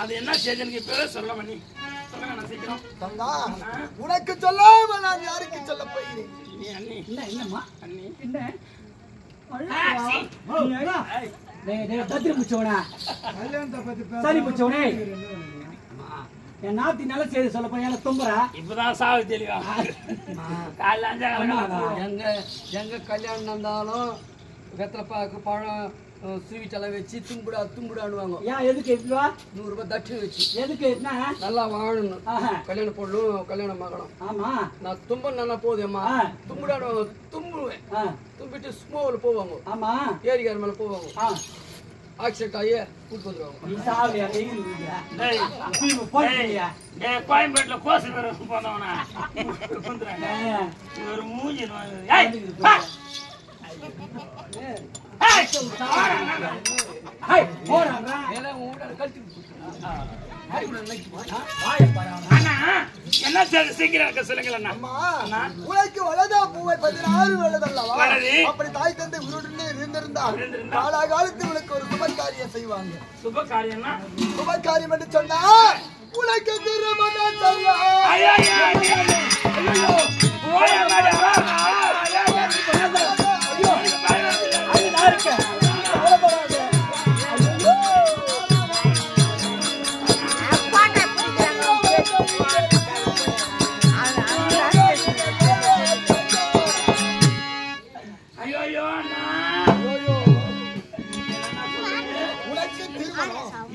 அது என்ன செய்யுதுன்னு இப்பவே சொல்ல மணி சொல்லுங்க நான் சீக்கிரம் தங்கா உனக்கு சொல்லாம நான் யாருக்கு சொல்ல போகிறேன் நீ அண்ணி என்னம்மா அண்ணி என்ன பத்திரி முச்சவனா சரி முச்சவனே என் நாத்தி நல்ல செய்தி சொல்ல போய் எனக்கு தும்புறா இப்பதான் சாவு தெளிவா காலைல 5 எங்க கல்யாணம் இருந்தாலும் வெத்தலை பாக்கு பழம் ஸ்வீட் எல்லாம் வச்சு தும்புடாடுவாங்க. ஏன் எதுக்கு எப்படிவா 100 ரூபாய் தட்டு வச்சு எதுக்கு என்ன நல்லா வாழணும், கல்யாணம் போடணும், கல்யாணம் ஆகணும். ஆமா நான் தும்ப நல்லா போகுதும்மா, தும்புடாடுவாங்க, தும்புடுவேன், தும்பிட்டு ஸ்மோவில் போவாங்க. ஆமா ஏரிக்கார மேல போவாங்க, ஆக்சிடென்ட் ஆகி கூட்டு வந்துடுவாங்க. கோயம்பேட்டில் கோசு பேர் போனவனா ஒரு மூஞ்சி என்ன சீக்கிரம் சொல்லுங்களா? உனக்கு வலதா பூவை 16 வலதல்லவா? அப்படி தாய் தந்தை உருடுன்னு இருந்திருந்தால் காலாகாலத்தில் உனக்கு ஒரு சுபகாரியம் செய்வாங்க. சுபகாரியம்னா சுபகாரியம் என்று சொன்னா உனக்கு திருமணம் செய்வாங்க.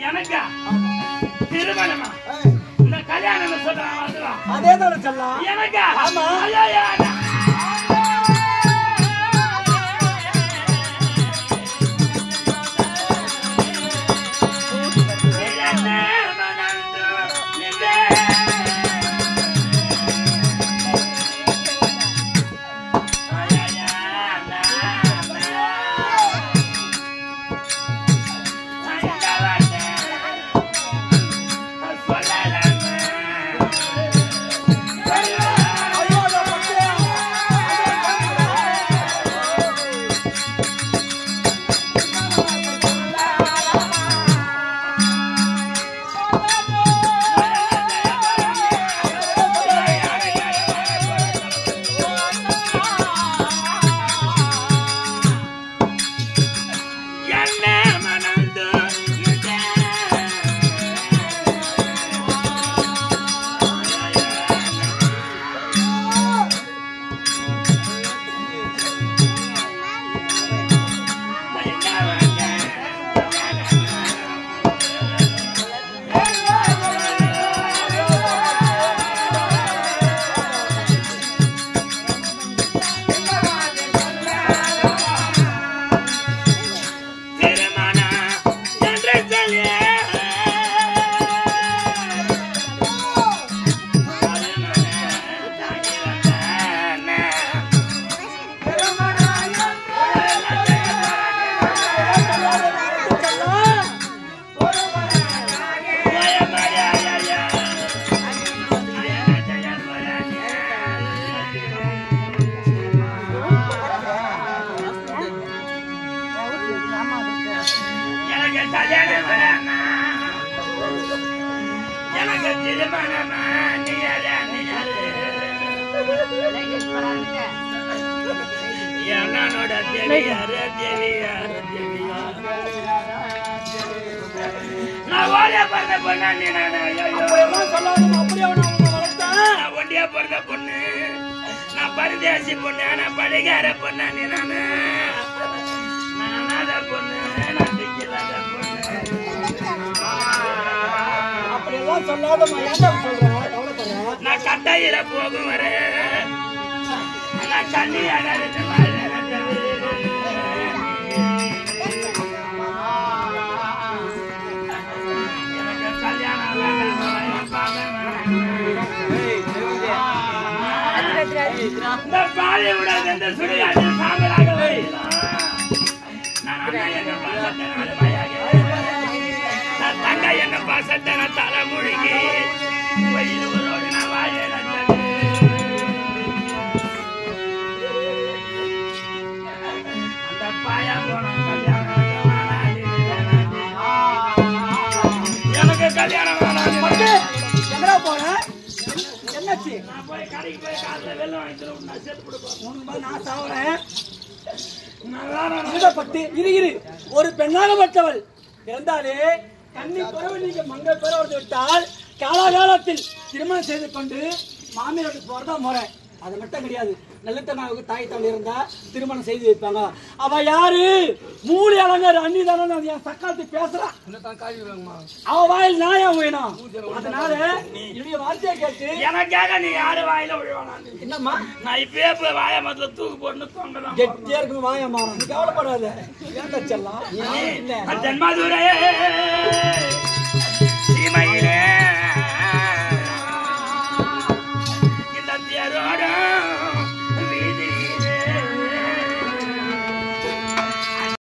எனக்கா திருமணமா? இந்த கல்யாணம் சொல்றான் அதேதான் சொல்லலாம். எனக்கா? ஆமா. ஒண்டியா பிறந்த பொண்ணு, நான் பரதேசி பொண்ணு, நான் படிக்கார பொண்ணு, நான் பொண்ணு, நான் திக்கலாத பொண்ணு. அப்படியெல்லாம் சொல்லாதம்மா. ஏன்டா சொல்றேன்? நான் கட்டையில போகும் வர நான் கண்ணியான இந்த பாலை விடாத இந்த சுடுகாட்டில் சாம்பலாக நான் தங்க என்ன பாசத்தை நான் தலை முழுகி வயிறுகளோடு நான் வாழ அந்த பாயா போன எனக்கு கல்யாணம் வேணாம். பட்டு, எங்கடா போற? என்னாச்சு? நான் போய் கடைக்கு போய் காலைல வெள்ளம் வாங்கிட்டு வந்து நான் சேர்த்து கொடுப்பேன். உனக்கு மேல நான் சாவறேன். நான் வேணாம். இத பட்டு, இரு. ஒரு பெண்ணாகப்பட்டவள் இருந்தாலே கண்ணி குறவு நீங்க மங்க பெற விட்டால் காலாகாலத்தில் திருமணம் செய்து கொண்டு மாமியாருக்கு போறதா முறை. அது மட்டும் கிடையாது. நல்லத்தனாவுக்கு தாய் தந்தை இருந்தா திருமணம் செய்து வைப்பாங்க. அவ யாரு? மூலி அலங்கார அன்னிதான என் சக்காத்து பேசுறான். இன்னும் காய் வாங்கம்மா. அவ வாயில் நாயா வேணும். அதனால என்னுடைய வார்த்தையை கேட்டு எனக்காக நீ யாரு வாயில விழுவானா? என்னம்மா நான் இப்பயே போய் வாய மரத்துல தூக்கு போட்டு தொங்கலாம். கெட்டியா இருக்கு வாயா மாறன். கவலைப்படாத. ஏன் தச்சலாம்? ஜென்மாதுரே